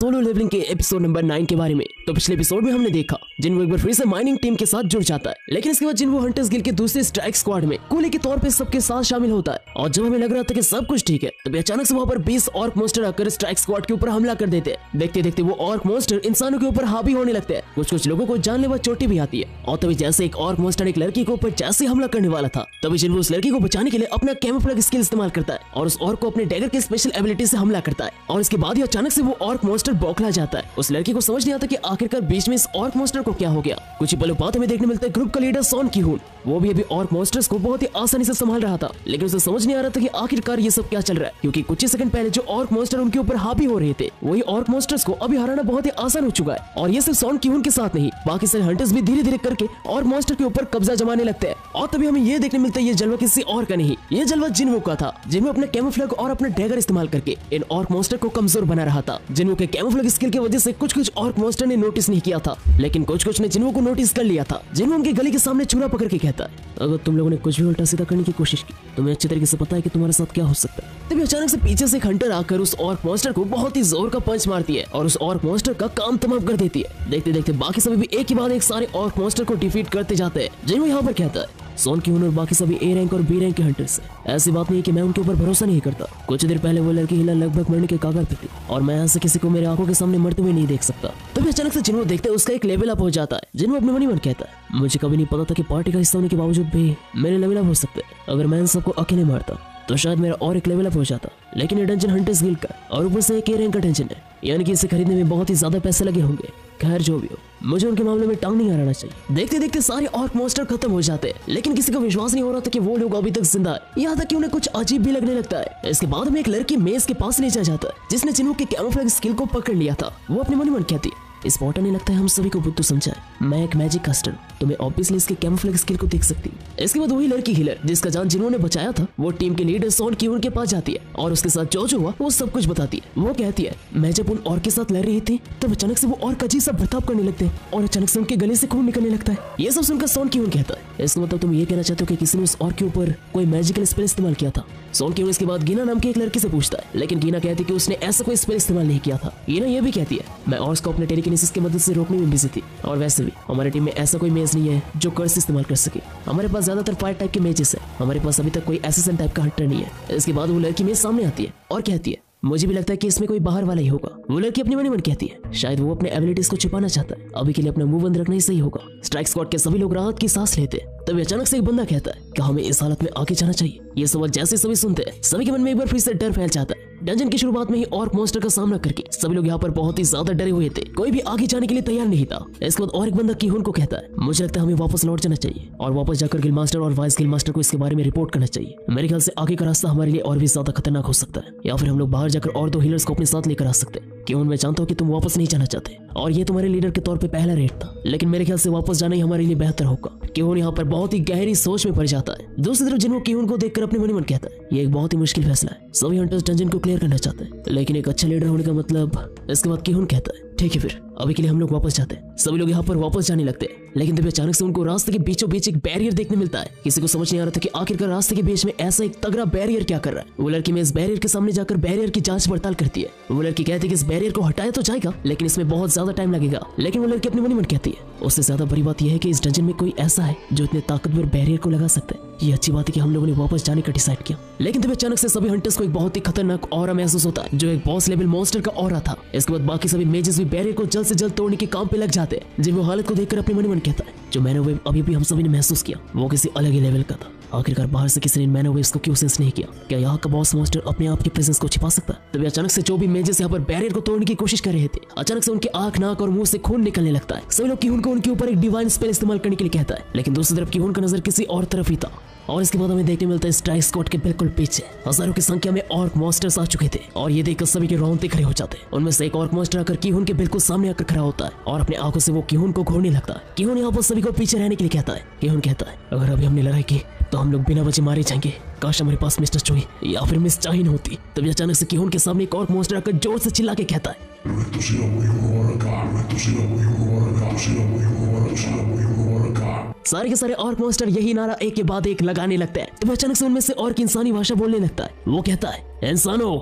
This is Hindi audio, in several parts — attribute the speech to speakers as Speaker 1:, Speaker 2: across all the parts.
Speaker 1: सोलो लेवलिंग के एपिसोड नंबर 9 के बारे में। तो पिछले एपिसोड में हमने देखा जिन्हो एक बार फिर से माइनिंग टीम के साथ जुड़ जाता है, लेकिन इसके बाद जिन्हो हंटर्स गिल्ड के दूसरे स्ट्राइक स्क्वाड में कूली के तौर पे सबके साथ शामिल होता है। और जब हमें लग रहा था कि सब कुछ ठीक है, तभी अचानक से वहाँ पर 20 ऑर्क मोस्टर आकर स्ट्राइक स्क्वाड के ऊपर हमला कर देते हैं। देखते देखते वो ऑर्क मोस्टर इंसानों के ऊपर हावी होने लगते हैं। कुछ लोगों को जानलेवा चोटें भी आती है। और तभी जैसे एक ऑर्क मोस्टर एक लड़की के ऊपर जैसे हमला करने वाला था, तभी जिन्हो उस लड़की को बचाने के लिए अपना कैमोफ्लेज स्किल इस्तेमाल करता है और उस ऑर्क को अपने डैगर के स्पेशल एबिलिटी से हमला करता है। और इसके बाद ही अचानक से वो ऑर्क मोस्टर बौखला जाता है। उस लड़की को समझ नहीं आता कि आखिरकार बीच में इस ऑर्क मोस्टर को क्या हो गया। कुछ ही पलों बाद हमें देखने मिलता है ग्रुप का लीडर सॉन की-हून। वो भी अभी ऑर्क मोस्टर्स को बहुत ही आसानी से संभाल रहा था, लेकिन उसे समझ नहीं आ रहा था कि आखिरकार ये सब क्या चल रहा है, क्योंकि कुछ ही सेकंड पहले जो ऑर्क मोस्टर उनके ऊपर हावी हो रहे थे, वही ऑर्क मोस्टर्स को अभी हराना बहुत ही आसान हो चुका है। और ये सिर्फ सॉन की-हून के साथ नहीं, बाकी सारे हंटर्स भी धीरे धीरे करके ऑर्क मोस्टर के ऊपर कब्जा जमाने लगते हैं। और तभी हमें ये देखने मिलता है ये जलवा किसी और का नहीं, ये जलवा जिन्हो का था। जिन्हो अपने कैमोफ्लेज और अपना डैगर इस्तेमाल करके इन ऑर्क मोस्टर को कमजोर बना रहा था। जिन्हो के कैमोफ्लेज स्किल की वजह से कुछ ऑर्क मोस्टर ने नोटिस नहीं किया था, लेकिन कुछ ने जिन्हो को नोटिस कर लिया था। जिन्हो उनके गले के सामने छुरा पकड़ के कहता है, अगर तुम लोगों ने कुछ भी उल्टा सीधा करने की कोशिश की, तुम्हें अच्छी तरीके से पता है कि तुम्हारे साथ क्या हो सकता है। तभी अचानक से पीछे से एक हंटर आकर उस ऑर्क मोस्टर को बहुत ही जोर का पंच मारती है और उस ऑर्क मोस्टर का काम तमाम कर देती है। देखते देखते बाकी सभी भी एक के बाद एक सारे ऑर्क मोस्टर को डिफीट करते जाते हैं। जिन्हो यहाँ पर कहता है, सॉन की-हून और बाकी सभी ए रैंक और बी रैंक के हंटर्स हैं। ऐसी बात नहीं है कि मैं उनके ऊपर भरोसा नहीं करता। कुछ देर पहले वो लड़की हिला लगभग मरने के कागार पे थी और मैं यहाँ से किसी को मेरे आंखों के सामने मरते हुए नहीं देख सकता। तभी अचानक से जिन्हो देखते हैं उसका एक लेवल अप हो जाता है। जिन्हो अपने मन कहता है, मुझे कभी नहीं पता था कि पार्टी का हिस्सा होने के बावजूद भी मेरे लेवल अप हो सकते। अगर मैं इन सबको अकेले मारता तो शायद मेरा और एक लेवल अप हो जाता, लेकिन ये डंजन हंटर्स गिल्ड का और ऊपर से एक ए रैंक का टेंशन है, यानी कि इसे खरीदने में बहुत ही ज्यादा पैसे लगे होंगे। खैर जो भी हो, मुझे उनके मामले में टांग नहीं अड़ाना चाहिए। देखते देखते सारे ऑर्क मोस्टर खत्म हो जाते हैं, लेकिन किसी को विश्वास नहीं हो रहा था कि वो लोग अभी तक जिंदा है। यहाँ तक कि उन्हें कुछ अजीब भी लगने लगता है। इसके बाद में एक लड़की मेज के पास ले जाता है, जिसने जिन्हो के कैमोफ्लेज स्किल को पकड़ लिया था। वो अपने मन कहती है, इस पॉटर ने लगता है हम सभी को बुद्धू समझा है। मैं एक मैजिक कास्टर, तो मैं ऑब्वियसली इसके कैमोफ्लेज स्किल को देख सकती हूँ। इसके बाद वही लड़की हीलर जिसका जान जिन्हो ने बचाया था, वो टीम के लीडर सॉन की-हून के पास जाती है और उसके साथ जो हुआ वो सब कुछ बताती है। वो कहती है, मैं जब उन ऑर्क के साथ लड़ रही थी तब अचानक से वो ऑर्क अजीब सा बर्ताव करने लगते हैं और अचानक से उनके गले से खून निकलने लगता है। ये सब सुनकर सॉन की-हून कहता है, इसका मतलब तुम ये कहना चाहते हो कि किसी ने उस ऑर्क के ऊपर कोई मैजिकल स्पेल इस्तेमाल किया था। सॉन की-हून इसके बाद गीना नाम की एक लड़की से पूछता है, लेकिन गीना कहती है कि उसने ऐसा कोई स्पेल इस्तेमाल नहीं किया था। गीना ये भी कहती है, मैं ऑर्क्स को अपने टेलीकिनेसिस की मदद से रोकने में बिजी थी, और वैसे भी हमारी टीम में ऐसा कोई मेज नहीं है जो कर्स इस्तेमाल कर सके। हमारे पास ज्यादातर फायर टाइप के मेजेस है, हमारे पास अभी तक कोई एसेसिन टाइप का हंटर नहीं है। इसके बाद वो लड़की मेज सामने आती है और कहती है, मुझे भी लगता है कि इसमें कोई बाहर वाला ही होगा। वो लड़की अपनी मन कहती है, शायद वो अपने एबिलिटीज को छिपाना चाहता है, अभी के लिए अपना मुंह बंद रखना ही सही होगा। स्ट्राइक स्क्वाड के सभी लोग राहत की सांस लेते हैं। तभी अचानक से एक बंदा कहता है कि हमें इस हालत में आगे जाना चाहिए। ये सवाल जैसे सभी सुनते हैं, सभी के मन में एक बार फिर से डर फैल जाता है। डंजन की शुरुआत में ही ऑर्क मोस्टर का सामना करके सभी लोग यहाँ पर बहुत ही ज्यादा डरे हुए थे, कोई भी आगे जाने के लिए तैयार नहीं था। इसके बाद और एक बंदा की-हून को कहता है, मुझे लगता है हमें वापस लौट जाना चाहिए और वापस जाकर गिल्ड मास्टर और वाइस गिल्ड मास्टर को इसके बारे में रिपोर्ट करना चाहिए। मेरे ख्याल से आगे का रास्ता हमारे लिए और भी ज्यादा खतरनाक हो सकता है, या फिर हम लोग बाहर जाकर और 2 हीलर्स को अपने साथ लेकर आ सकते हैं। की-हून, मैं जानता हूँ कि तुम वापस नहीं जाना चाहते और ये तुम्हारे लीडर के तौर पे पहला रेट था, लेकिन मेरे ख्याल से वापस जाना ही हमारे लिए बेहतर होगा। की-हून यहाँ पर बहुत ही गहरी सोच में पड़ जाता है। दूसरी तरफ जिन्हो की-हून को देखकर अपने मन कहता है, ये एक बहुत ही मुश्किल फैसला है। सभी हंटर्स डंजन को क्लियर करना चाहते हैं, लेकिन एक अच्छा लीडर होने का मतलब। इसके बाद की-हून कहता है, ठीक है फिर अभी के लिए हम लोग वापस जाते हैं। सभी लोग यहाँ पर वापस जाने लगते हैं, लेकिन तभी अचानक से उनको रास्ते के बीचों बीच एक बैरियर देखने मिलता है। किसी को समझ नहीं आ रहा था कि आखिरकार रास्ते के बीच में ऐसा एक तगड़ा बैरियर क्या कर रहा है। वो लड़की में इस बैरियर के सामने जाकर बैरियर की जांच पड़ताल करती है। वो लड़की कहती है कि इस बैरियर को हटाया तो जाएगा, लेकिन इसमें बहुत ज्यादा टाइम लगेगा। लेकिन वो लड़की अपने मन कहती है, उससे ज्यादा बड़ी बात यह है कि इस डंजन में कोई ऐसा है जो इतने ताकतवर बैरियर को लगा सकता है। ये अच्छी बात है कि हम लोगों ने वापस जाने का डिसाइड किया। लेकिन तभी अचानक से सभी हंटर्स को एक बहुत ही खतरनाक ऑरा महसूस होता है, जो एक बॉस लेवल मॉन्स्टर का ऑरा था। इसके बाद बाकी सभी मेजेस भी बैरियर को जल्द से जल्द तोड़ने के काम पे लग जाते हैं। जिन्हो हालत को देखकर अपने मन कहता है, जो मैनोवेव अभी भी हम सभी ने महसूस किया वो किसी अलग ही लेवल का था। आखिरकार बाहर से किसी ने मैनोवेव्स को क्यों सेंस नहीं किया? क्या यहाँ का बॉस मॉन्स्टर अपने आप की प्रेजेंस को छिपा सकता है? तभी अचानक से जो भी मेजेस यहाँ पर बैरियर को तोड़ने की कोशिश कर रहे थे, अचानक से उनके आंख, नाक और मुंह से खून निकलने लगता है। सभी लोग की-हून को उनके ऊपर एक डिवाइन स्पेल इस्तेमाल करने के लिए कहता है, लेकिन दूसरी तरफ की-हून का नजर किसी और तरफ ही था। और इसके बाद हमें देखने मिलता है स्ट्राइक स्क्वाड के बिल्कुल पीछे हजारों की संख्या में ऑर्क मॉन्स्टर्स आ चुके थे और ये देखकर सभी के रोंगटे खड़े हो जाते हैं। उनमें से एक ऑर्क मॉन्स्टर आकर की-हून के बिल्कुल सामने आकर खड़ा होता है और अपने आंखों से वो की-हून को घूरने लगता है। की-हून यहाँ पर सभी को पीछे रहने के लिए कहता है। की-हून कहता है, अगर अभी हमने लड़ाई की तो हम लोग बिना वजह मारे जाएंगे। काश हमारे पास मिस्टर चोई या फिर मिस चाइन होती। तभी अचानक से की-हून के सामने एक ऑर्क मॉन्स्टर आकर जोर से चिल्ला के कहता है, सारे के सारे ऑर्क मॉन्स्टर यही नारा एक के बाद एक लगाने लगते हैं। तभी अचानक से उनमें से ऑर्क इंसानी भाषा बोलने लगता है। वो कहता है, इंसानों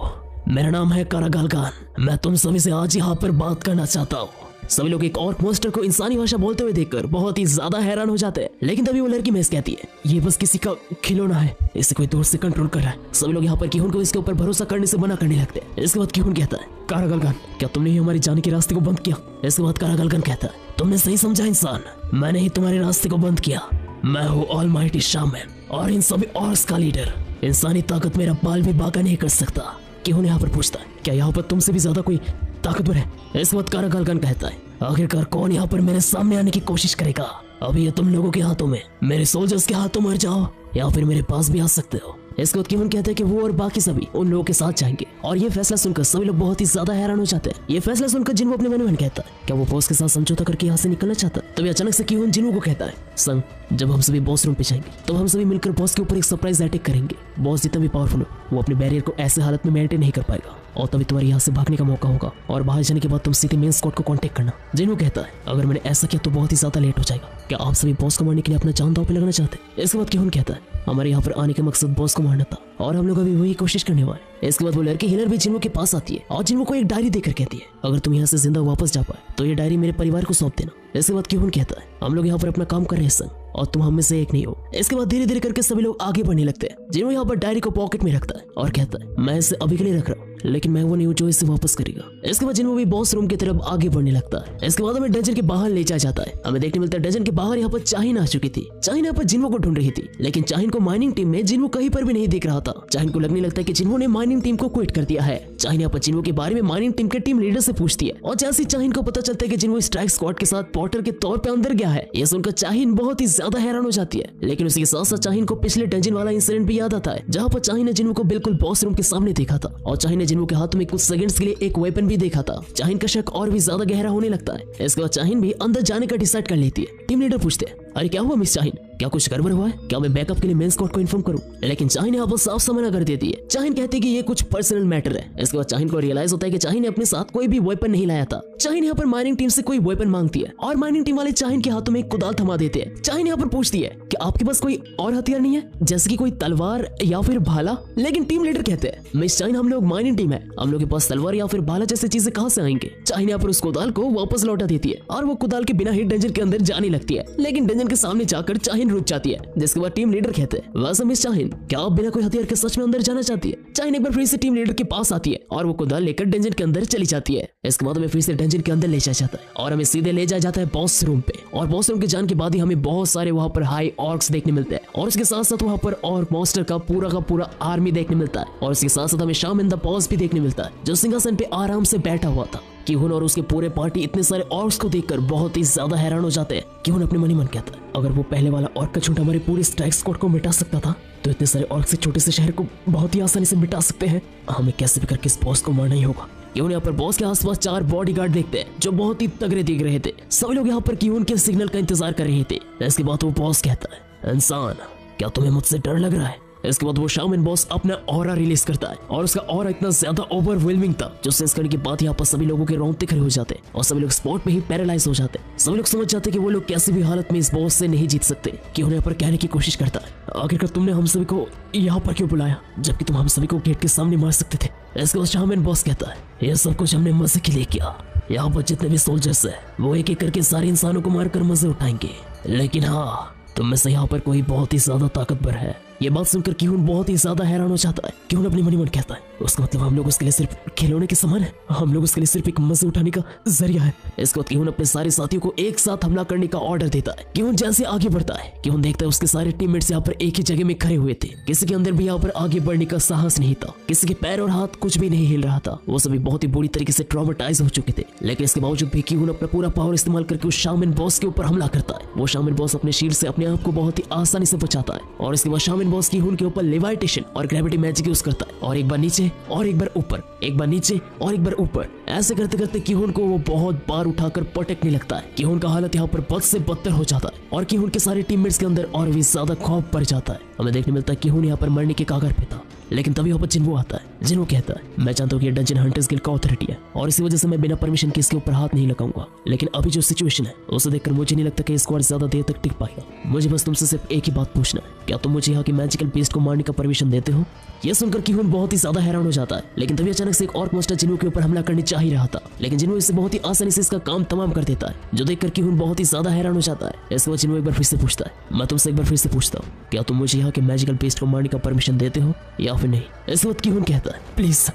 Speaker 1: मेरा नाम है कारागालगान, मैं तुम सभी से आज यहाँ पर बात करना चाहता हूँ। सभी लोग एक और मॉन्स्टर को इंसानी भाषा बोलते हुए देखकर बहुत ही ज्यादा हैरान हो जाते हैं, लेकिन तभी वो लड़की महज कहती है, ये बस किसी का खिलौना है, इसे कोई दूर से कंट्रोल कर रहा है। सभी लोग यहाँ पर किहुन को इसके ऊपर भरोसा करने से मना करने लगते हैं। इसके बाद किहुन कहता है, कारागालगान, क्या तुमने ही हमारी जाने के रास्ते को बंद किया? इसके बाद कारागालगान कहता है, तुमने सही समझा इंसान, मैंने ही तुम्हारे रास्ते को बंद किया। मैं हूँ ऑलमाइटी शामन और इन सभी ऑर्क्स का लीडर। इंसानी ताकत मेरा बाल भी बांका नहीं कर सकता। किहुन यहाँ पर पूछता है, क्या यहाँ पर तुमसे भी ज्यादा कोई ताकतवर है? इस वक्त कारागालगान कहता है, आखिरकार कौन यहाँ पर मेरे सामने आने की कोशिश करेगा? अभी ये तुम लोगों के हाथों में, मेरे सोल्जर्स के हाथों मर जाओ या फिर मेरे पास भी आ सकते हो। इसके बाद किहुन कहते हैं कि वो और बाकी सभी उन लोगों के साथ जाएंगे, और ये फैसला सुनकर सभी लोग बहुत ही ज्यादा हैरान हो जाते हैं। ये फैसला सुनकर जिन्हो अपने मन में कहता है, क्या वो बॉस के साथ समझौता करके यहाँ से निकलना चाहता है? तभी अचानक से किहुन जिन्हो को कहता है, संग, जब हम सभी बॉस रूम पे जाएंगे तो हम सभी मिलकर बॉस के ऊपर एक सरप्राइज अटैक करेंगे। बॉस जितना भी पावरफुल हो, वो अपने बैरियर को ऐसे हालत में मेंटेन नहीं कर पाएगा, और तभी तुम्हारे यहाँ से भागने का मौका होगा, और बाहर जाने के बाद तुम सीधे मेन स्क्वाड को कांटेक्ट करना। जिन्हो कहता है, अगर मैंने ऐसा किया तो बहुत ही ज्यादा लेट हो जाएगा, क्या आप सभी बॉस को मारने के लिए अपना जान दांव पे लगाना चाहते हैं? इसके बाद किहुन कहता है, हमारे यहाँ पर आने का मकसद बॉस को मारना था और हम लोग अभी वही कोशिश करने वाले। इसके बाद वो लड़की हिलर भी जिन्हो के पास आती है और जिन्हो को एक डायरी देकर कहती है, अगर तुम यहाँ से जिंदा वापस जा पाए तो ये डायरी मेरे परिवार को सौंप देना। इसके बाद किहुन कहता है, हम लोग यहाँ पर अपना काम कर रहे हैं संग, और तुम हम में से एक नहीं हो। इसके बाद धीरे धीरे करके सभी लोग आगे बढ़ने लगते हैं। जिन्हो यहाँ पर डायरी को पॉकेट में रखता है और कहता है, मैं इसे अभी के लिए रख रहा हूँ, लेकिन मैं वो नहीं हूँ जो इसे वापस करेगा। इसके बाद जिन्हो भी बॉस रूम की तरफ आगे बढ़ने लगता है। इसके बाद हमें डंजन के बाहर ले जाया जाता है। हमें देखने मिलता है डंजन के बाहर यहाँ पर चाहिन आ चुकी थी। चाहिन यहाँ पर जिन्हो को ढूंढ रही थी, लेकिन चाहिन को माइनिंग टीम में जिन्हो कहीं पर भी नहीं दिख रहा था। चाहिन को लगने लगता है कि जिन्हो ने माइनिंग टीम को क्विट कर दिया है। चाहिन यहाँ पर जिन्हो के बारे में माइनिंग टीम के टीम लीडर से पूछती है, और जैसे चाहिन को पता चलता है कि जिन्हो स्ट्राइक स्क्वाड के साथ पोर्टर के तौर पर अंदर गया है, ये सुनकर चाहिन बहुत ही ज्यादा हैरान हो जाती है। लेकिन उसी के साथ साथ चाहिन को पिछले डंजन वाला इंसिडेंट भी याद आता है, जहाँ पर चाहिन ने जिन्हो को बिल्कुल बॉस रूम के सामने देखा था, और चाहिन ने जिन्हो के हाथ में कुछ सेकंड्स के लिए एक वेपन भी देखा था। चाहिन का शक और भी ज्यादा गहरा होने लगता है। इसके बाद चाहिन भी अंदर जाने का डिसाइड कर लेती है। टीम लीडर पूछते हैं, अरे क्या हुआ मिस चाहिन, क्या कुछ गड़बड़ हुआ है? क्या मैं बैकअप के लिए मेन स्क्वाड को इन्फॉर्म करूं? लेकिन चाहिन यहाँ पर साफ साफ मना कर देती है। चाहिन कहती है कि ये कुछ पर्सनल मैटर है। इसके बाद चाहिन को रियलाइज होता है कि चाहिन ने अपने साथ कोई भी वेपन नहीं लाया था। चाहिन यहाँ पर माइनिंग टीम से कोई वेपन मांगती है, और माइनिंग टीम वाले चाहिन के हाथों में एक कुदाल थमा देते हैं। चाहिन यहाँ पर पूछती है कि आपके पास कोई और हथियार नहीं है, जैसे कि कोई तलवार या फिर भाला? लेकिन टीम लीडर कहते हैं, मिस चाहिन, हम लोग माइनिंग टीम है, हम लोग के पास तलवार या फिर भाला जैसी चीजें कहाँ से आएंगे? चाहिन यहाँ पर उस कुदाल को वापस लौटा देती है, और वो कुदाल के बिना ही डंजन के अंदर जाने लगती है। लेकिन डंजन के सामने जाकर चाहिन रुक जाती है। जिसके बाद टीम लीडर कहते हैं, वैसे मिस चाहिन, क्या आप बिना कोई हथियार के सच में अंदर जाना चाहती है? चाहिन एक बार फिर से टीम लीडर के पास आती है, और वो कुदाल लेकर डंजन के अंदर चली जाती है। इसके बाद हमें फिर से डंजन के अंदर ले जाया जाता है, और हमें सीधे ले जाया जाता है बॉस रूम पे। और बॉस रूम के जाने के बाद ही हमें बहुत सारे वहाँ पर हाई ऑर्क्स देखने मिलते हैं, और उसके साथ साथ वहाँ पर और मॉन्स्टर का पूरा आर्मी देखने मिलता है। और उसके साथ साथ हमें शामन द बॉस भी देखने मिलता है, जो सिंहासन पे आराम से बैठा हुआ था। किहुन और उसके पूरे पार्टी इतने सारे ऑर्क्स को देखकर बहुत ही ज्यादा हैरान हो जाते हैं। किहुन अपने मन ही मन कहता है, अगर वो पहले वाला ऑर्क का झुंड हमारे पूरे स्ट्राइक स्क्वाड को मिटा सकता था, तो इतने सारे ऑर्क से छोटे से शहर को बहुत ही आसानी से मिटा सकते हैं। हमें कैसे भी करके इस बॉस को मारना ही होगा। किहुन यहाँ पर बॉस के आसपास 4 बॉडीगार्ड देखते हैं, जो बहुत ही तगड़े दिख रहे थे। सभी लोग यहाँ पर किहुन के सिग्नल का इंतजार कर रहे थे। इसके बाद वो बॉस कहता है, इंसान, क्या तुम्हें मुझसे डर लग रहा है? इसके बाद वो शामन बॉस अपना ऑरा रिलीज करता है, और उसका ऑरा इतना ज्यादा ओवरवेलमिंग था, जो सेंस करने के बाद यहाँ पर सभी लोगों के रोंगटे खड़े हो जाते हैं, और सभी लोग स्पॉट में ही पैरालाइज हो जाते हैं। सभी लोग समझ जाते हैं कि वो लोग कैसी भी हालत में इस बॉस से नहीं जीत सकते। कि उन्हें पर कहने की कोशिश करता है, आखिरकार तुमने हम सभी को यहाँ पर क्यों बुलाया, जबकि तुम हम सभी को गेट के सामने मार सकते थे? इसके बाद शामन बॉस कहता है, यह सब कुछ हमने मजे के लिए किया। यहाँ पर जितने भी सोल्जर्स है, वो एक एक करके सारे इंसानों को मारकर मजे उठाएंगे, लेकिन हाँ, तुम में से यहाँ पर कोई बहुत ही ज्यादा ताकतवर है। ये बात सुनकर किहुन बहुत ही ज्यादा हैरान हो जाता है। किहुन अपने मन ही मन कहता है, उसका मतलब हम लोग उसके लिए सिर्फ खिलौने के समान है, हम लोग उसके लिए सिर्फ एक मजे उठाने का जरिया है। इसके बाद किहुन अपने सारे साथियों को एक साथ हमला करने का ऑर्डर देता है। किहुन जैसे आगे बढ़ता है, किहुन देखता है उसके सारे टीममेट्स यहाँ पर एक ही जगह में खड़े हुए थे। किसी के अंदर भी यहाँ पर आगे बढ़ने का साहस नहीं था, किसी के पैर और हाथ कुछ भी नहीं हिल रहा था। वो सभी बहुत ही बुरी तरीके से ट्रॉमेटाइज हो चुके थे, लेकिन इसके बावजूद भी किहुन अपना पूरा पावर इस्तेमाल करके उस शामन बॉस के ऊपर हमला करता है। वो शामन बॉस अपने शील्ड से अपने आप को बहुत ही आसानी से बचाता है, और इसके बाद शामन बॉस किहुन के ऊपर लेवाइटेशन और ग्रेविटी मैजिक यूज करता है, और एक बार नीचे और एक बार ऊपर, एक बार नीचे और एक बार ऊपर। ऐसे करते करते किहुन को वो बहुत बार उठाकर पटकने लगता है। किहुन का हालत यहाँ पर बद से बदतर हो जाता है, और किहुन के सारे टीममेट्स के अंदर और भी ज्यादा खौफ बढ़ जाता है। हमें देखने मिलता है किहुन यहाँ पर मरने के कागार पे था, लेकिन तभी यहाँ पर जिन्हो आता है। जिन्हों कहता है मैं जानता हूँ कि डंजन हंटर्स गिल्ड का अथॉरिटी है और इसी वजह से मैं बिना परमिशन के इसके ऊपर हाथ नहीं लगाऊंगा, लेकिन अभी जो सिचुएशन है उसे देखकर मुझे नहीं लगता कि स्क्वाड ज्यादा देर तक टिक पाएगा। मुझे बस तुमसे सिर्फ एक ही बात पूछना है, क्या तुम मुझे यहाँ की मैजिकल बेस्ट को मारने का परमिशन देते हो? यह सुनकर किहुन बहुत ही ज्यादा हैरान हो जाता है, लेकिन तभी अचानक से एक और मोस्टर जिन्हों के ऊपर हमला करने चाह ही रहा था, लेकिन जिन्हों इससे बहुत ही आसानी से इसका काम तमाम कर देता है, जो देखकर किहुन बहुत ही ज्यादा हैरान हो जाता है। इसके बाद जिन्हों एक बार फिर से पूछता है मैं तुमसे एक बार फिर से पूछता हूँ, क्या तुम मुझे यहाँ के मैजिकल बेस्ट को मारने का परमिशन देते हो या फिर नहीं? इसके बाद किहुन कहता है प्लीज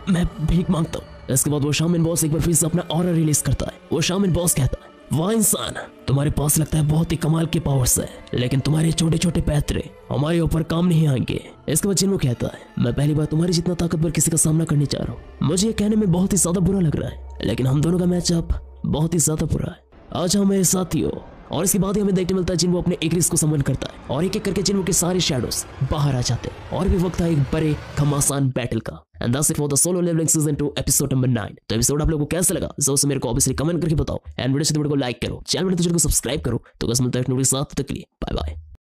Speaker 1: मैं भीख मांगता हूँ। इसके बाद वो शामिन बॉस एक बार फिर से अपना ऑरा रिलीज करता है। वो शामिन बॉस कहता है वाह इंसान, तुम्हारे पास लगता है बहुत ही कमाल के पावर्स है, लेकिन तुम्हारे छोटे छोटे पैतरे हमारे ऊपर काम नहीं आएंगे। इसके बाद जिन्हों कहता है मैं पहली बार तुम्हारे जितना ताकतवर किसी का सामना करने जा रहा हूँ। मुझे ये कहने में बहुत ही ज्यादा बुरा लग रहा है, लेकिन हम दोनों का मैचअप बहुत ही ज्यादा बुरा है। आज हम मेरे साथी हो। और इसके बाद ही हमें देखने मिलता है जिन्हों अपने एग्रिस को समन करता है और एक एक करके जिन्हों के सारे शैडोज बाहर आ जाते हैं और भी वक्त है एक बड़े घमासान बैटल का। And that's it for the solo leveling season 2 episode number 9। तो एपिसोड आप लोगों को कैसा लगा जरूर से मेरे को ऑब्वियसली कमेंट करके बताओ एंड वीडियो को लाइक करो, चैनल को सब्सक्राइब करो। तो बस मिलता है नोटिस साथ तक के लिए बाय बाय।